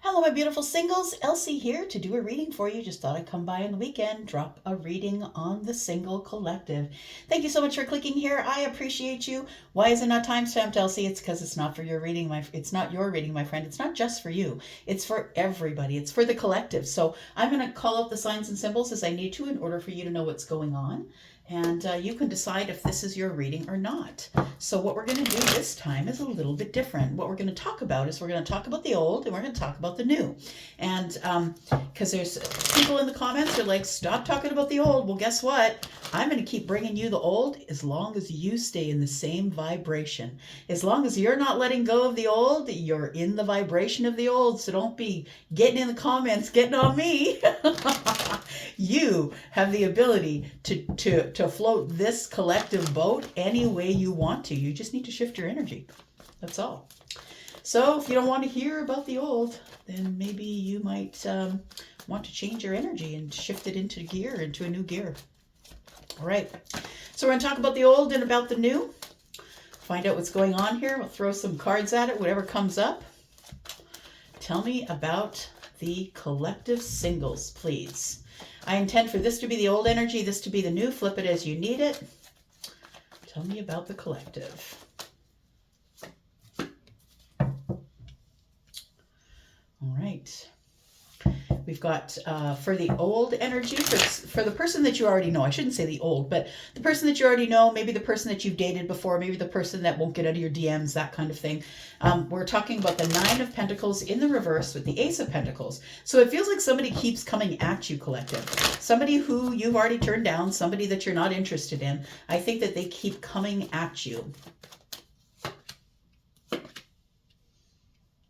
Hello, my beautiful singles. Elsie here to do a reading for you. Just thought I'd come by on the weekend, drop a reading on the Single Collective. Thank you so much for clicking here. I appreciate you. Why is it not timestamped, Elsie? It's because it's not for your reading, it's not your reading, my friend. It's not just for you. It's for everybody. It's for the collective. So I'm going to call out the signs and symbols as I need to in order for you to know what's going on. And you can decide if this is your reading or not. So what we're going to do this time is a little bit different. What we're going to talk about is we're going to talk about the old and we're going to talk about the new. And because there's people in the comments who are like, stop talking about the old. Well, guess what? I'm going to keep bringing you the old as long as you stay in the same vibration. As long as you're not letting go of the old, you're in the vibration of the old. So don't be getting in the comments, getting on me. You have the ability to float this collective boat any way you want to. You just need to shift your energy. That's all. So if you don't want to hear about the old, then maybe you might want to change your energy and shift it into a new gear. All right. So we're going to talk about the old and about the new. Find out what's going on here. We'll throw some cards at it, whatever comes up. Tell me about the collective singles, please. I intend for this to be the old energy, this to be the new. Flip it as you need it. Tell me about the collective. All right. We've got for the old energy, for the person that you already know, I shouldn't say the old, but the person that you already know, maybe the person that you've dated before, maybe the person that won't get out of your DMs, that kind of thing. We're talking about the Nine of Pentacles in the reverse with the Ace of Pentacles. So it feels like somebody keeps coming at you, collective. Somebody who you've already turned down, somebody that you're not interested in. I think that they keep coming at you.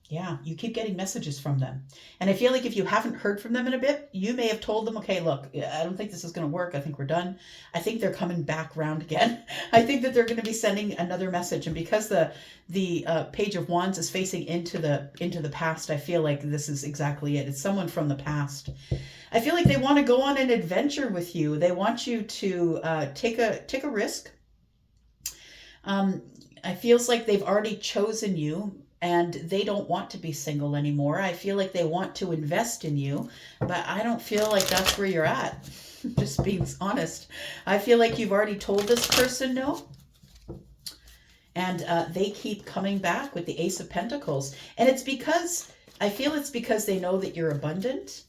Yeah, you keep getting messages from them. And I feel like if you haven't heard from them in a bit, you may have told them, okay, look, I don't think this is going to work. I think we're done. I think they're coming back round again. I think that they're going to be sending another message. And because the Page of Wands is facing into the past, I feel like this is exactly it. It's someone from the past. I feel like they want to go on an adventure with you. They want you to take a risk. I feels like they've already chosen you. And they don't want to be single anymore. I feel like they want to invest in you, but I don't feel like that's where you're at. Just being honest. I feel like you've already told this person no. And they keep coming back with the Ace of Pentacles. And it's because they know that you're abundant.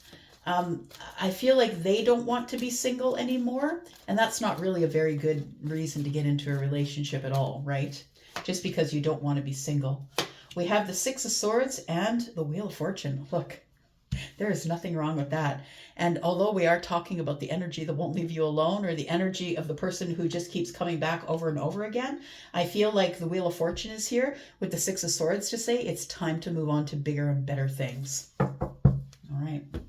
I feel like they don't want to be single anymore. And that's not really a very good reason to get into a relationship at all, right? Just because you don't want to be single. We have the Six of Swords and the Wheel of Fortune. Look, there is nothing wrong with that. And although we are talking about the energy that won't leave you alone, or the energy of the person who just keeps coming back over and over again, I feel like the Wheel of Fortune is here with the Six of Swords to say it's time to move on to bigger and better things. All right. What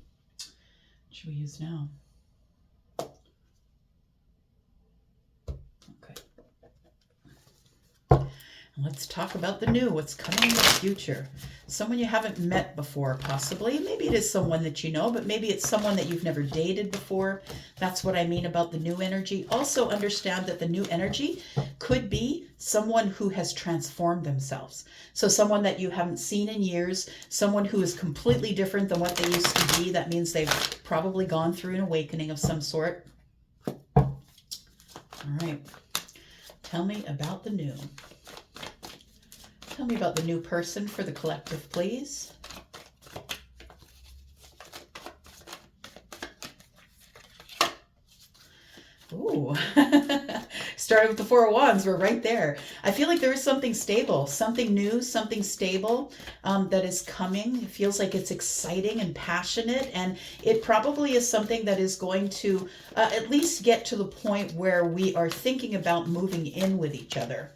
should we use now? Let's talk about the new, what's coming in the future. Someone you haven't met before, possibly. Maybe it is someone that you know, but maybe it's someone that you've never dated before. That's what I mean about the new energy. Also understand that the new energy could be someone who has transformed themselves. So someone that you haven't seen in years, someone who is completely different than what they used to be. That means they've probably gone through an awakening of some sort. All right. Tell me about the new. Tell me about the new person for the collective, please. Ooh, started with the Four of Wands. We're right there. I feel like there is something stable, something new, something stable that is coming. It feels like it's exciting and passionate, and it probably is something that is going to at least get to the point where we are thinking about moving in with each other.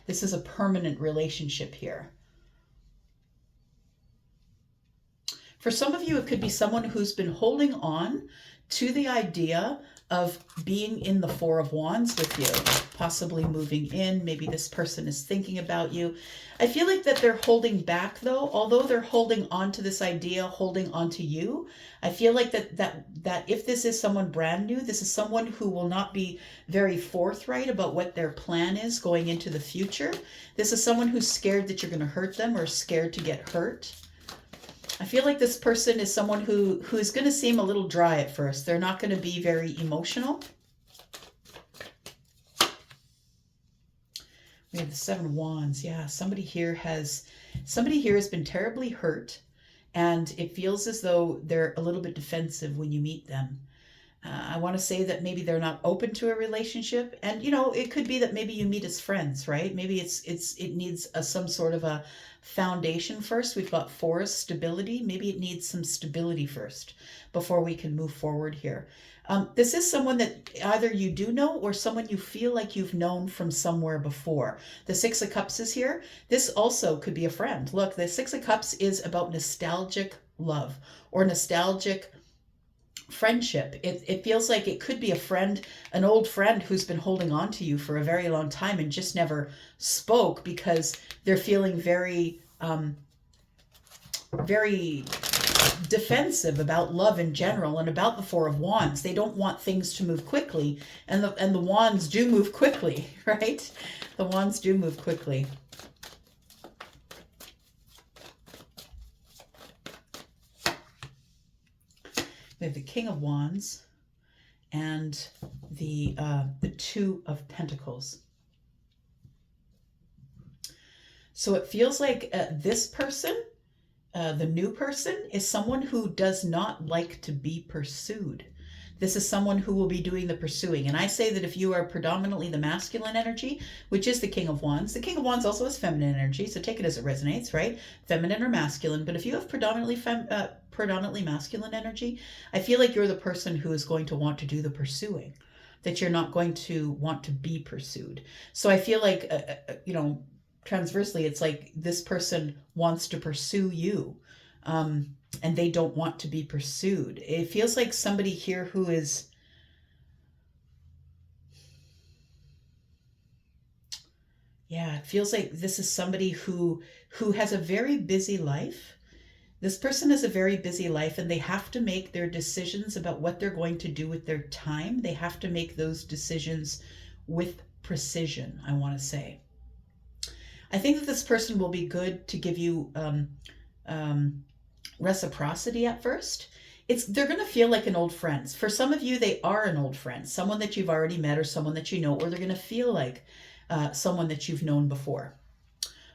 This is a permanent relationship here. For some of you, it could be someone who's been holding on to the idea of being in the Four of Wands with you, possibly moving in. Maybe this person is thinking about you. I feel like that they're holding back though, although they're holding on to this idea, holding on to you. I feel like that if this is someone brand new, this is someone who will not be very forthright about what their plan is going into the future. This is someone who's scared that you're going to hurt them or scared to get hurt. I feel like this person is someone who is going to seem a little dry at first. They're not going to be very emotional. We have the Seven of Wands. Yeah, somebody here has been terribly hurt, and it feels as though they're a little bit defensive when you meet them. I want to say that maybe they're not open to a relationship, and it could be that maybe you meet as friends, right? Maybe it needs some sort of a foundation first. We've got forest stability. Maybe it needs some stability first before we can move forward here. This is someone that either you do know or someone you feel like you've known from somewhere before. The Six of Cups is here. This also could be a friend. Look, the Six of Cups is about nostalgic love or nostalgic friendship. It feels like it could be a friend, an old friend who's been holding on to you for a very long time and just never spoke because they're feeling very very defensive about love in general and about the Four of Wands. They don't want things to move quickly, and the wands do move quickly, right? The wands do move quickly. We have the King of Wands and the Two of Pentacles. So it feels like this person, the new person, is someone who does not like to be pursued. This is someone who will be doing the pursuing. And I say that if you are predominantly the masculine energy, which is the King of Wands, the King of Wands also has feminine energy, so take it as it resonates, right? Feminine or masculine. But if you have predominantly masculine energy, I feel like you're the person who is going to want to do the pursuing, that you're not going to want to be pursued. So I feel like, transversely, it's like this person wants to pursue you. And they don't want to be pursued. It feels like somebody here who is, it feels like this is somebody who has a very busy life. This person has a very busy life, and they have to make their decisions about what they're going to do with their time. They have to make those decisions with precision, I want to say. I think that this person will be good to give you reciprocity at first. They're going to feel like an old friend. For some of you, they are an old friend, someone that you've already met or someone that you know, or they're going to feel like someone that you've known before.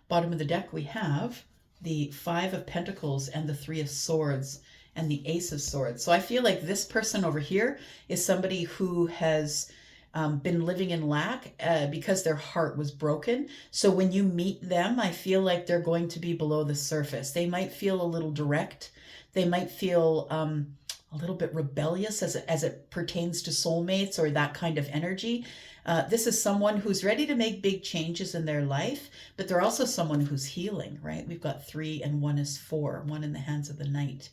Bottom of the deck, we have the Five of Pentacles and the Three of Swords and the Ace of Swords. So I feel like this person over here is somebody who has been living in lack because their heart was broken. So when you meet them, I feel like they're going to be below the surface. They might feel a little direct. They might feel a little bit rebellious as it pertains to soulmates or that kind of energy. This is someone who's ready to make big changes in their life, but they're also someone who's healing, right? We've got 3 and 1 is 4, 1 in the hands of the Knight.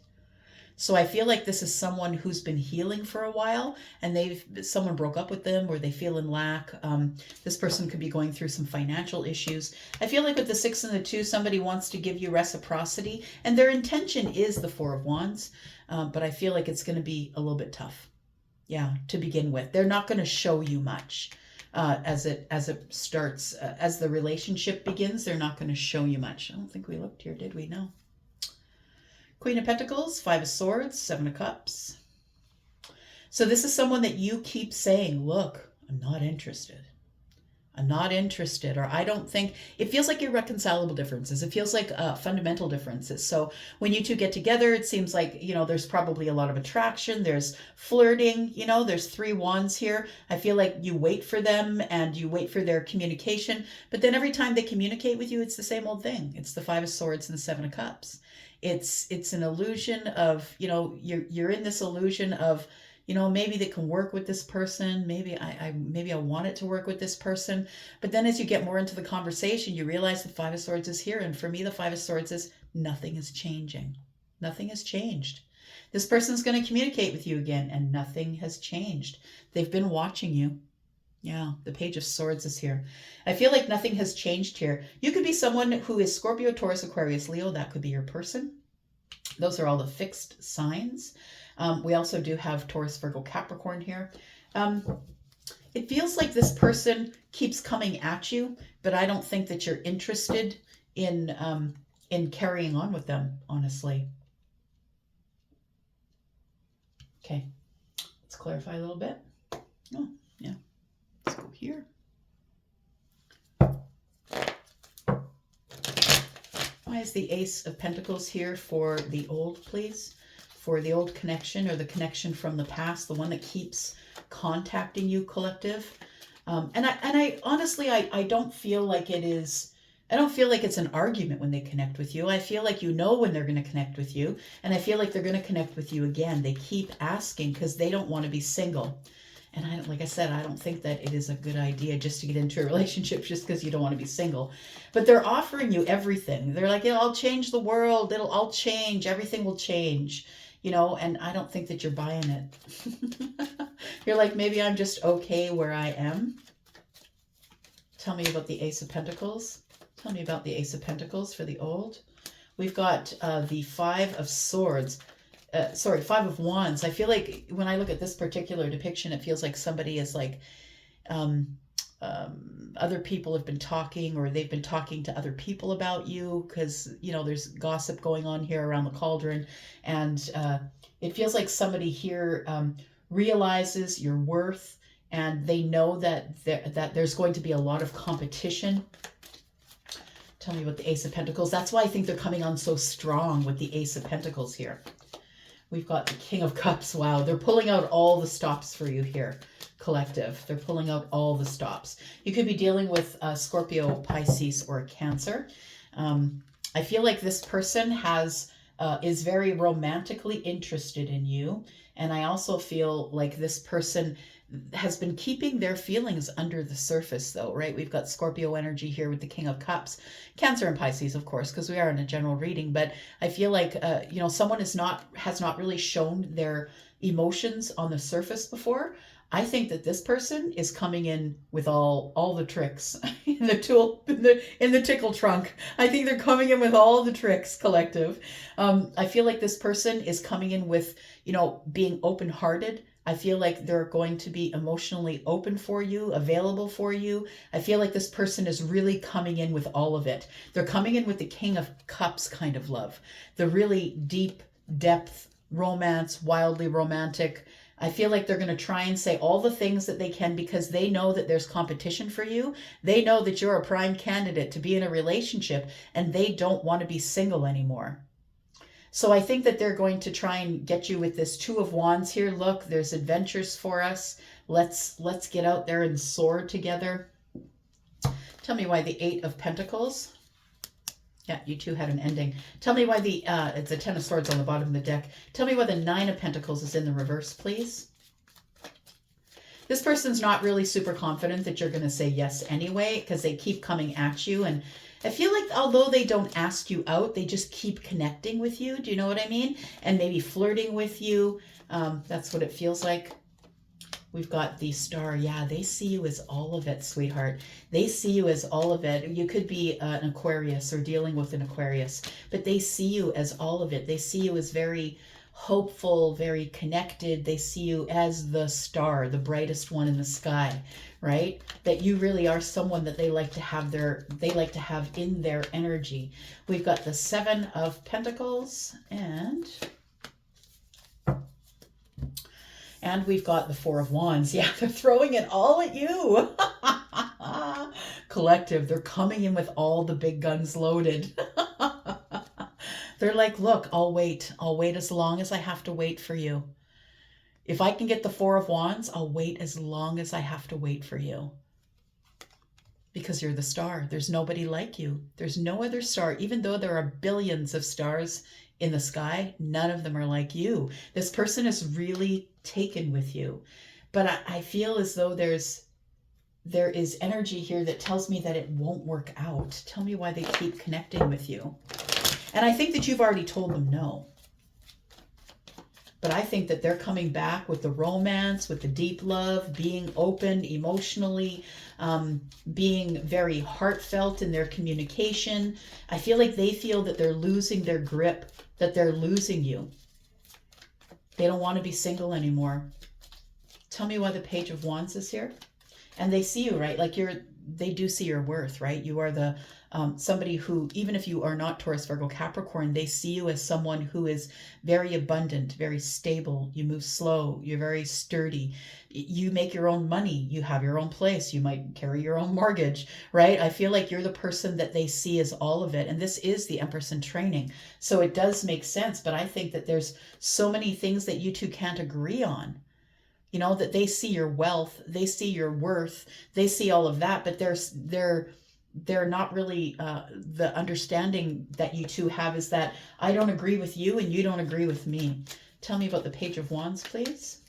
So I feel like this is someone who's been healing for a while, and someone broke up with them or they feel in lack. This person could be going through some financial issues. I feel like with the 6 and the 2, somebody wants to give you reciprocity, and their intention is the 4 of Wands, but I feel like it's going to be a little bit tough. Yeah, to begin with. They're not going to show you much as it starts, as the relationship begins. They're not going to show you much. I don't think we looked here, did we? No. Queen of Pentacles, 5 of Swords, 7 of Cups. So this is someone that you keep saying, look, I'm not interested. I'm not interested, or I don't think, it feels like irreconcilable differences. It feels like fundamental differences. So when you two get together, it seems like, there's probably a lot of attraction. There's flirting, there's 3 wands here. I feel like you wait for them and you wait for their communication. But then every time they communicate with you, it's the same old thing. It's the 5 of Swords and the 7 of Cups. It's an illusion of, you're in this illusion of, maybe they can work with this person. Maybe I want it to work with this person. But then as you get more into the conversation, you realize the 5 of Swords is here. And for me, the 5 of Swords is nothing is changing. Nothing has changed. This person's going to communicate with you again, and nothing has changed. They've been watching you. Yeah, the Page of Swords is here. I feel like nothing has changed here. You could be someone who is Scorpio, Taurus, Aquarius, Leo. That could be your person. Those are all the fixed signs. We also do have Taurus, Virgo, Capricorn here. It feels like this person keeps coming at you, but I don't think that you're interested in carrying on with them, honestly. Okay, let's clarify a little bit. Oh, yeah. Let's go here. Why is the Ace of Pentacles here for the old, please? For the old connection, or the connection from the past, the one that keeps contacting you, collective. And I honestly, I don't feel like it is, I don't feel like it's an argument when they connect with you. I feel like you know when they're going to connect with you, and I feel like they're going to connect with you again. They keep asking because they don't want to be single. And like I said, I don't think that it is a good idea just to get into a relationship just because you don't want to be single. But they're offering you everything. They're like, I'll change the world. I'll change. Everything will change. You know, and I don't think that you're buying it. You're like, maybe I'm just okay where I am. Tell me about the Ace of Pentacles. Tell me about the Ace of Pentacles for the old. We've got the Five of Swords. Five of Wands. I feel like when I look at this particular depiction, it feels like somebody is like, other people have been talking, or they've been talking to other people about you, because, you know, there's gossip going on here around the cauldron. And it feels like somebody here realizes your worth, and they know that there's going to be a lot of competition. Tell me about the Ace of Pentacles. That's why I think they're coming on so strong with the Ace of Pentacles here. We've got the King of Cups. Wow, they're pulling out all the stops for you here, collective. They're pulling out all the stops. You could be dealing with Scorpio, Pisces, or Cancer. I feel like this person is very romantically interested in you. And I also feel like this person has been keeping their feelings under the surface, though, right? We've got Scorpio energy here with the King of Cups, Cancer and Pisces, of course, because we are in a general reading. But I feel like, you know, someone has not really shown their emotions on the surface before. I think that this person is coming in with all the tricks in the tickle trunk. I think they're coming in with all the tricks, collective. I feel like this person is coming in with, you know, being open-hearted. I feel like they're going to be emotionally open for you, available for you. I feel like this person is really coming in with all of it. They're coming in with the King of Cups kind of love, the really deep depth romance, wildly romantic. I feel like they're going to try and say all the things that they can because they know that there's competition for you. They know that you're a prime candidate to be in a relationship, and they don't want to be single anymore. So I think that they're going to try and get you with this Two of Wands here. Look, there's adventures for us. Let's get out there and soar together. Tell me why the Eight of Pentacles. Yeah, you two had an ending. Tell me why it's a Ten of Swords on the bottom of the deck. Tell me why the Nine of Pentacles is in the reverse, please. This person's not really super confident that you're going to say yes anyway, because they keep coming at you. And I feel like although they don't ask you out, they just keep connecting with you. Do you know what I mean? And maybe flirting with you. That's what it feels like. We've got the Star. Yeah, they see you as all of it, sweetheart. They see you as all of it. You could be an Aquarius or dealing with an Aquarius, but they see you as all of it. They see you as very hopeful, very connected. They see you as the star, the brightest one in the sky, right? That you really are someone that they like to have in their energy. We've got the Seven of Pentacles, and we've got the Four of Wands. Yeah, they're throwing it all at you. Collective, they're coming in with all the big guns loaded. They're like, look, I'll wait. I'll wait as long as I have to wait for you. If I can get the Four of Wands, I'll wait as long as I have to wait for you. Because you're the star. There's nobody like you. There's no other star. Even though there are billions of stars in the sky, none of them are like you. This person is really taken with you. But I feel as though there is energy here that tells me that it won't work out. Tell me why they keep connecting with you. And I think that you've already told them no. but I think that they're coming back with the romance, with the deep love, being open emotionally, being very heartfelt in their communication. I feel like they feel that they're losing their grip, that they're losing you. They don't want to be single anymore. Tell me why the Page of Wands is here. And they see you, right? Like they do see your worth, right? You are the somebody who, even if you are not Taurus, Virgo, Capricorn, they see you as someone who is very abundant, very stable. You move slow. You're very sturdy. You make your own money. You have your own place. You might carry your own mortgage, right? I feel like you're the person that they see as all of it. And this is the Empress in training. So it does make sense. But I think that there's so many things that you two can't agree on. You know, that they see your wealth, they see your worth, they see all of that, but they're not really the understanding that you two have is that I don't agree with you and you don't agree with me. Tell me about the Page of Wands, please.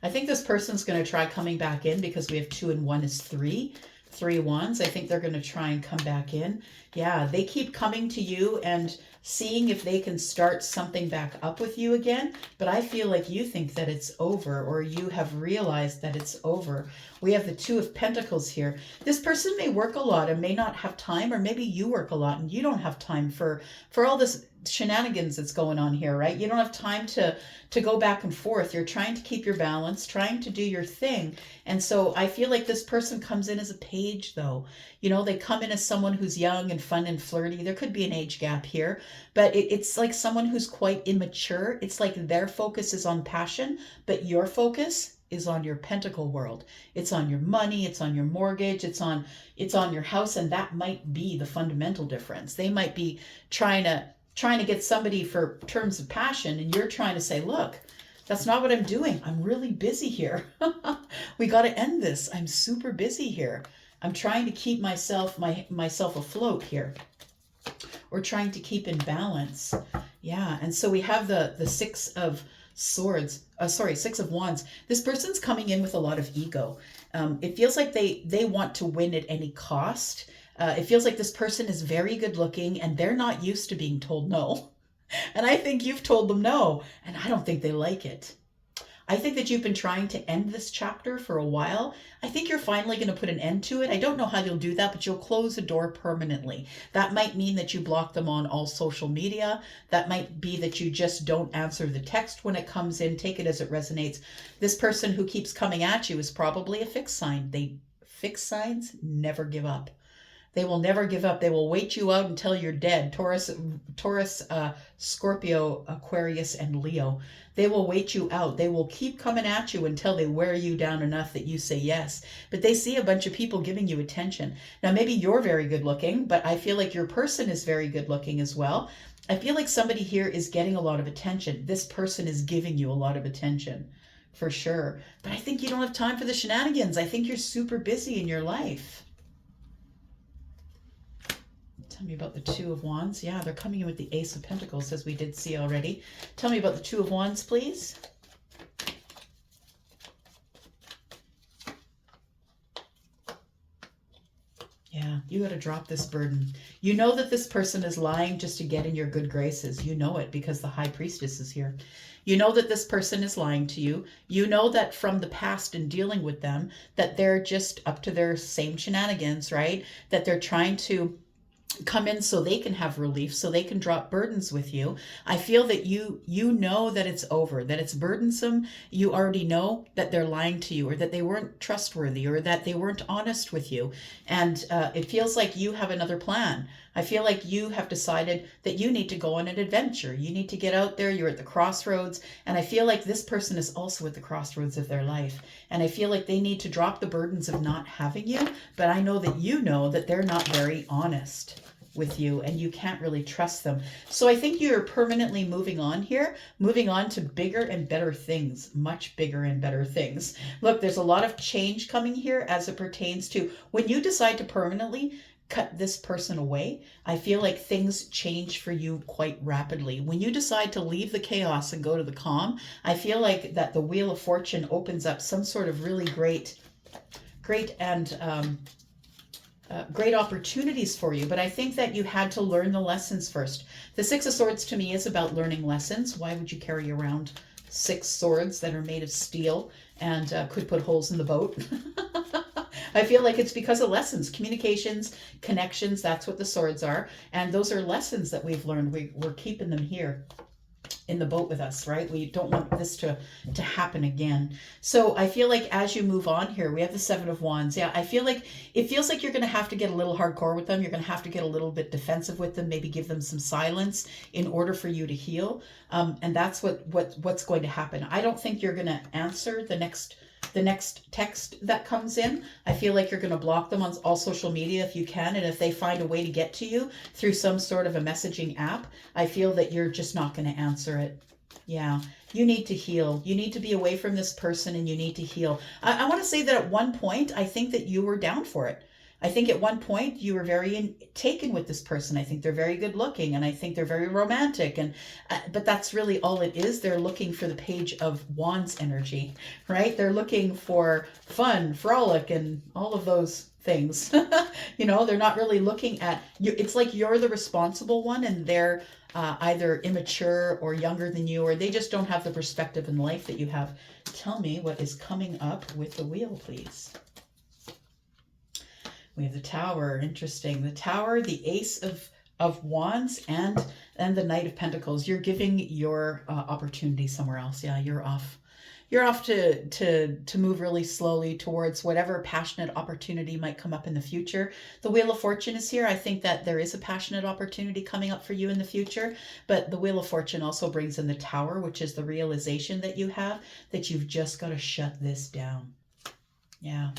I think this person's going to try coming back in because we have 2 and 1 is 3. 3 wands. I think they're going to try and come back in. Yeah, they keep coming to you and seeing if they can start something back up with you again. But I feel like you think that it's over, or you have realized that it's over. We have the 2 of Pentacles here. This person may work a lot and may not have time, or maybe you work a lot and you don't have time for all this shenanigans that's going on here, right? You don't have time to go back and forth. You're trying to keep your balance, trying to do your thing. And so I feel like this person comes in as a page, though. You know, they come in as someone who's young and fun and flirty. There could be an age gap here, but it's like someone who's quite immature. It's like their focus is on passion, but your focus is on your pentacle world. It's on your money, it's on your mortgage, it's on your house, and that might be the fundamental difference. They might be trying to get somebody for terms of passion, and you're trying to say, look, that's not what I'm doing. I'm really busy here. We got to end this. I'm super busy here. I'm trying to keep myself afloat here, or trying to keep in balance. Yeah, and so we have the 6 of swords, 6 of wands. This person's coming in with a lot of ego. It feels like they want to win at any cost. It feels like this person is very good looking and they're not used to being told no. And I think you've told them no, and I don't think they like it. I think that you've been trying to end this chapter for a while. I think you're finally going to put an end to it. I don't know how you'll do that, but you'll close the door permanently. That might mean that you block them on all social media. That might be that you just don't answer the text when it comes in. Take it as it resonates. This person who keeps coming at you is probably a fixed sign. Fixed signs never give up. They will never give up. They will wait you out until you're dead. Taurus, Scorpio, Aquarius, and Leo. They will wait you out. They will keep coming at you until they wear you down enough that you say yes. But they see a bunch of people giving you attention. Now, maybe you're very good looking, but I feel like your person is very good looking as well. I feel like somebody here is getting a lot of attention. This person is giving you a lot of attention, for sure. But I think you don't have time for the shenanigans. I think you're super busy in your life. Tell me about the 2 of Wands. Yeah, they're coming in with the Ace of Pentacles, as we did see already. Tell me about the 2 of Wands, please. Yeah, you got to drop this burden. You know that this person is lying just to get in your good graces. You know it because the High Priestess is here. You know that this person is lying to you. You know that from the past and dealing with them, that they're just up to their same shenanigans, right? That they're trying to come in so they can have relief, so they can drop burdens with you. I feel that you know that it's over, that it's burdensome. You already know that they're lying to you, or that they weren't trustworthy, or that they weren't honest with you. And it feels like you have another plan. I feel like you have decided that you need to go on an adventure. You need to get out there. You're at the crossroads. And I feel like this person is also at the crossroads of their life. And I feel like they need to drop the burdens of not having you. But I know that you know that they're not very honest with you and you can't really trust them. So I think you're permanently moving on here, moving on to bigger and better things, much bigger and better things. Look, there's a lot of change coming here as it pertains to when you decide to permanently cut this person away. I feel like things change for you quite rapidly. When you decide to leave the chaos and go to the calm, I feel like that the Wheel of Fortune opens up some sort of really great and great opportunities for you, but I think that you had to learn the lessons first. The Six of Swords to me is about learning lessons. Why would you carry around 6 swords that are made of steel and could put holes in the boat? I feel like it's because of lessons, communications, connections. That's what the swords are. And those are lessons that we've learned. We're keeping them here in the boat with us, right? We don't want this to happen again. So I feel like as you move on here, we have the Seven of Wands. Yeah, I feel like it feels like you're going to have to get a little hardcore with them. You're going to have to get a little bit defensive with them, maybe give them some silence in order for you to heal. And that's what's going to happen. I don't think you're going to answer the next text that comes in. I feel like you're going to block them on all social media if you can. And if they find a way to get to you through some sort of a messaging app, I feel that you're just not going to answer it. Yeah, you need to heal. You need to be away from this person and you need to heal. I want to say that at one point, I think that you were down for it. I think at one point you were very taken with this person. I think they're very good looking and I think they're very romantic. And but that's really all it is. They're looking for the Page of Wands energy, right? They're looking for fun, frolic, and all of those things. You know, they're not really looking at you. It's like you're the responsible one and they're either immature or younger than you, or they just don't have the perspective in life that you have. Tell me what is coming up with the wheel, please. We have the Tower. Interesting. The Tower, the Ace of Wands, and the Knight of Pentacles. You're giving your opportunity somewhere else. Yeah, you're off. You're off to move really slowly towards whatever passionate opportunity might come up in the future. The Wheel of Fortune is here. I think that there is a passionate opportunity coming up for you in the future, but the Wheel of Fortune also brings in the Tower, which is the realization that you have that you've just got to shut this down. Yeah.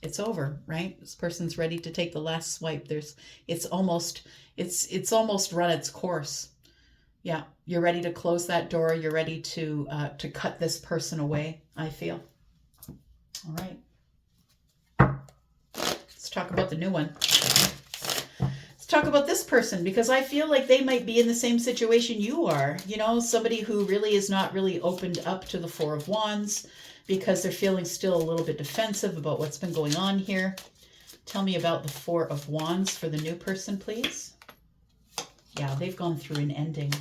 It's over, right? This person's ready to take the last swipe. It's almost run its course. Yeah, you're ready to close that door. You're ready to cut this person away, I feel. All right. Let's talk about the new one. Let's talk about this person, because I feel like they might be in the same situation you are. You know, somebody who really is not really opened up to the Four of Wands, because they're feeling still a little bit defensive about what's been going on here. Tell me about the Four of Wands for the new person, please. Yeah, they've gone through an ending.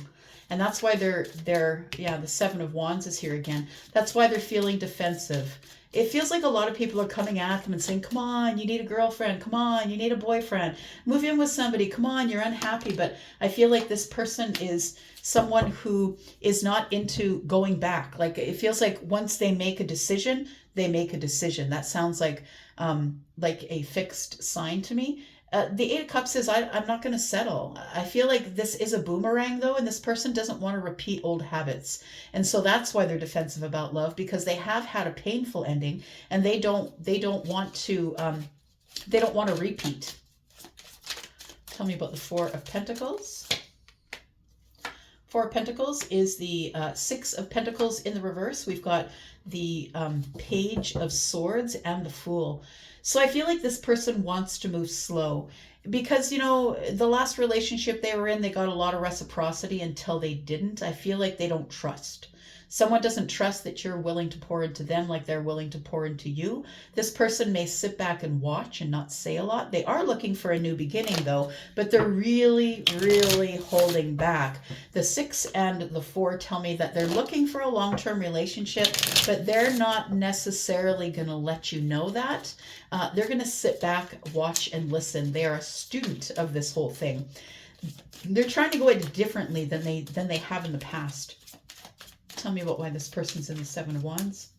And that's why they're the Seven of Wands is here again. That's why they're feeling defensive. It feels like a lot of people are coming at them and saying, come on, you need a girlfriend. Come on, you need a boyfriend. Move in with somebody. Come on, you're unhappy. But I feel like this person is someone who is not into going back. Like, it feels like once they make a decision, they make a decision. That sounds like a fixed sign to me. The Eight of Cups says, I'm not going to settle. I feel like this is a boomerang, though, and this person doesn't want to repeat old habits. And so that's why they're defensive about love, because they have had a painful ending, and they don't want to repeat. Tell me about the Four of Pentacles. Four of Pentacles is the Six of Pentacles in the reverse. We've got the Page of Swords and the Fool. So I feel like this person wants to move slow because, you know, the last relationship they were in, they got a lot of reciprocity until they didn't. I feel like they don't trust. Someone doesn't trust that you're willing to pour into them like they're willing to pour into you. This person may sit back and watch and not say a lot. They are looking for a new beginning, though, but they're really, really holding back. The 6 and the 4 tell me that they're looking for a long-term relationship, but they're not necessarily going to let you know that. They're going to sit back, watch, and listen. They are a student of this whole thing. They're trying to go at it differently than they have in the past. Tell me about why this person's in the Seven of Wands.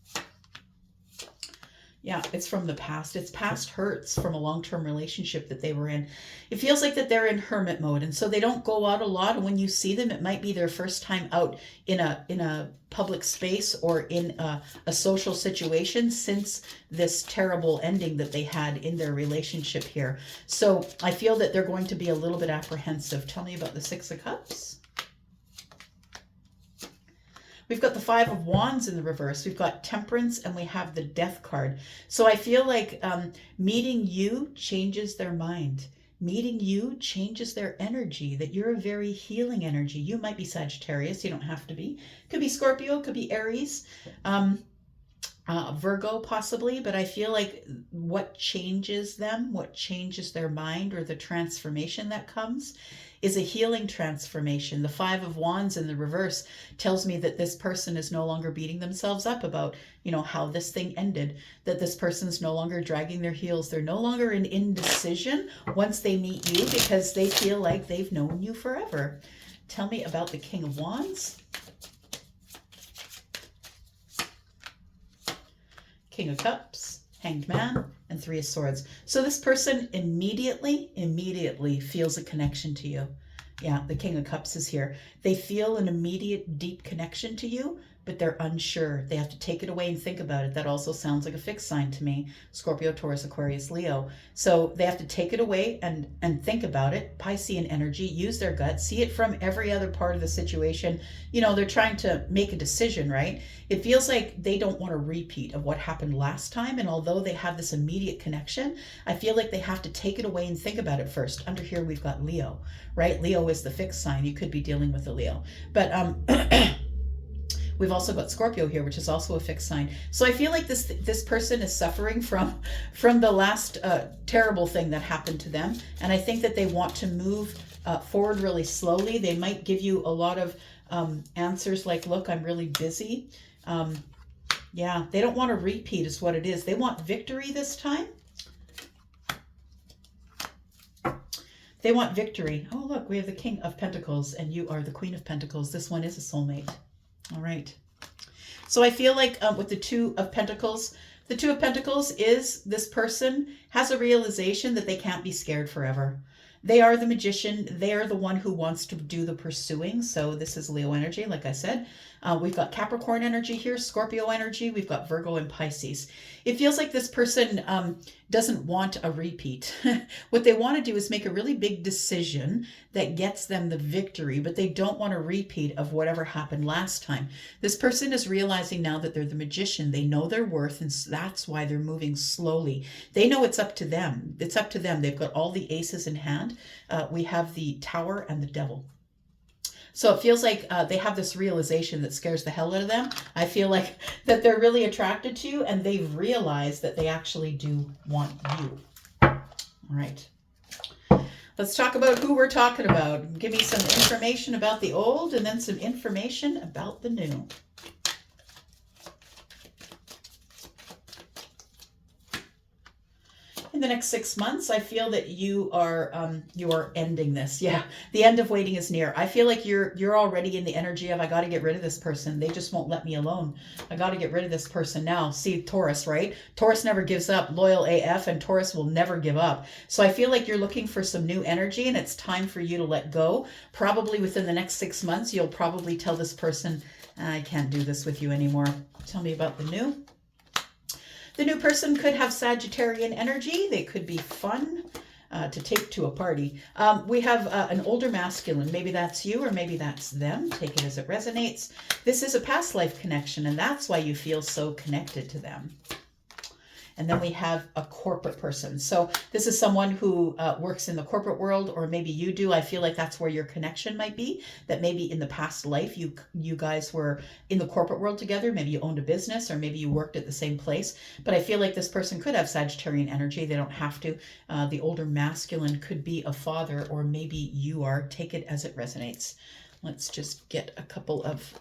Yeah, it's from the past. It's past hurts from a long-term relationship that they were in. It feels like that they're in hermit mode, and so they don't go out a lot. And when you see them, it might be their first time out in a public space or in a social situation since this terrible ending that they had in their relationship here. So I feel that they're going to be a little bit apprehensive. Tell me about the Six of Cups. We've got the Five of Wands in the reverse. We've got Temperance, and we have the Death card. So I feel like meeting you changes their mind. Meeting you changes their energy, that you're a very healing energy. You might be Sagittarius. You don't have to be. Could be Scorpio, could be Aries. Virgo possibly, but I feel like what changes them, what changes their mind, or the transformation that comes is a healing transformation. The Five of Wands in the reverse tells me that this person is no longer beating themselves up about, how this thing ended, that this person's no longer dragging their heels. They're no longer in indecision once they meet you because they feel like they've known you forever. Tell me about the King of Wands. King of Cups, Hanged Man, and Three of Swords. So this person immediately feels a connection to you. Yeah, the King of Cups is here. They feel an immediate, deep connection to you, but they're unsure. They have to take it away and think about it. That also sounds like a fixed sign to me. Scorpio, Taurus, Aquarius, Leo. So they have to take it away and think about it. Piscean energy, use their gut, see it from every other part of the situation. They're trying to make a decision, right? It feels like they don't want a repeat of what happened last time. And although they have this immediate connection, I feel like they have to take it away and think about it first. Under here, we've got Leo, right? Leo is the fixed sign. You could be dealing with a Leo. But we've also got Scorpio here, which is also a fixed sign. So I feel like this person is suffering from the last terrible thing that happened to them. And I think that they want to move forward really slowly. They might give you a lot of answers like, look, I'm really busy. Yeah, they don't want a repeat is what it is. They want victory this time. They want victory. Oh, look, we have the King of Pentacles and you are the Queen of Pentacles. This one is a soulmate. All right. So I feel like with the Two of Pentacles is this person has a realization that they can't be scared forever. They are the magician. They are the one who wants to do the pursuing. So this is Leo energy, like I said. We've got Capricorn energy here, Scorpio energy. We've got Virgo and Pisces. It feels like this person doesn't want a repeat. What they want to do is make a really big decision that gets them the victory, but they don't want a repeat of whatever happened last time. This person is realizing now that they're the magician. They know their worth, and that's why they're moving slowly. They know it's up to them. It's up to them. They've got all the aces in hand. We have the Tower and the Devil. So it feels like they have this realization that scares the hell out of them. I feel like that they're really attracted to you and they've realized that they actually do want you. All right. Let's talk about who we're talking about. Give me some information about the old and then some information about the new. In the next 6 months, I feel that you are ending this. Yeah, the end of waiting is near. I feel like you're already in the energy of I got to get rid of this person. They just won't let me alone. I got to get rid of this person now. See, Taurus, right? Taurus never gives up. Loyal AF, and Taurus will never give up. So I feel like you're looking for some new energy, and it's time for you to let go. Probably within the next 6 months, you'll probably tell this person, I can't do this with you anymore. Tell me about the new. The new person could have Sagittarian energy. They could be fun to take to a party. We have an older masculine. Maybe that's you or maybe that's them. Take it as it resonates. This is a past life connection, and that's why you feel so connected to them. And then we have a corporate person. So this is someone who works in the corporate world, or maybe you do. I feel like that's where your connection might be, that maybe in the past life, you guys were in the corporate world together. Maybe you owned a business or maybe you worked at the same place. But I feel like this person could have Sagittarian energy. They don't have to. The older masculine could be a father, or maybe you are. Take it as it resonates. Let's just get a couple of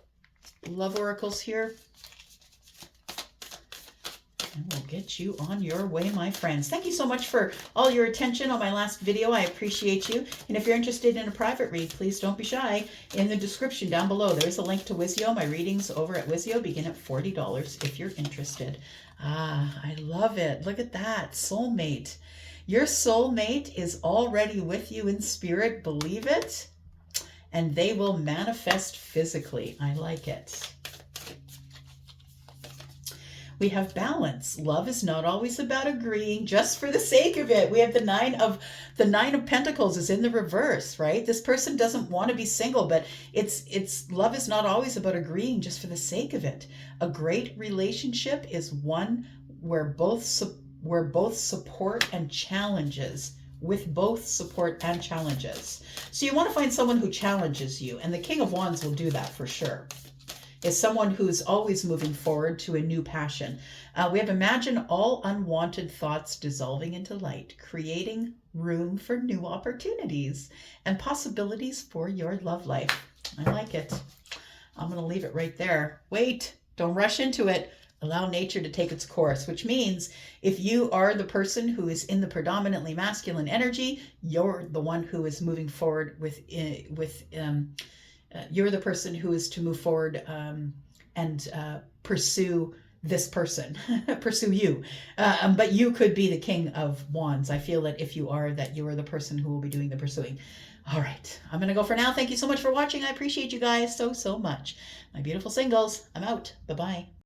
love oracles here. And we'll get you on your way, my friends. Thank you so much for all your attention on my last video. I appreciate you. And if you're interested in a private read, please don't be shy. In the description down below, there is a link to Wizio. My readings over at Wizio begin at $40 if you're interested. Ah, I love it. Look at that. Soulmate. Your soulmate is already with you in spirit. Believe it. And they will manifest physically. I like it. We have balance. Love is not always about agreeing just for the sake of it. We have the Nine of Pentacles is in the reverse, right? This person doesn't want to be single, but it's love is not always about agreeing just for the sake of it. A great relationship is one where both support and challenges. With both support and challenges. So you want to find someone who challenges you, and the King of Wands will do that for sure. is someone who's always moving forward to a new passion. We have imagine all unwanted thoughts dissolving into light, creating room for new opportunities and possibilities for your love life. I like it. I'm going to leave it right there. Wait, don't rush into it. Allow nature to take its course, which means if you are the person who is in the predominantly masculine energy, you're the one who is moving forward you're the person who is to move forward and pursue this person, pursue you. But you could be the King of Wands. I feel that if you are, that you are the person who will be doing the pursuing. All right, I'm going to go for now. Thank you so much for watching. I appreciate you guys so much. My beautiful singles, I'm out. Bye-bye.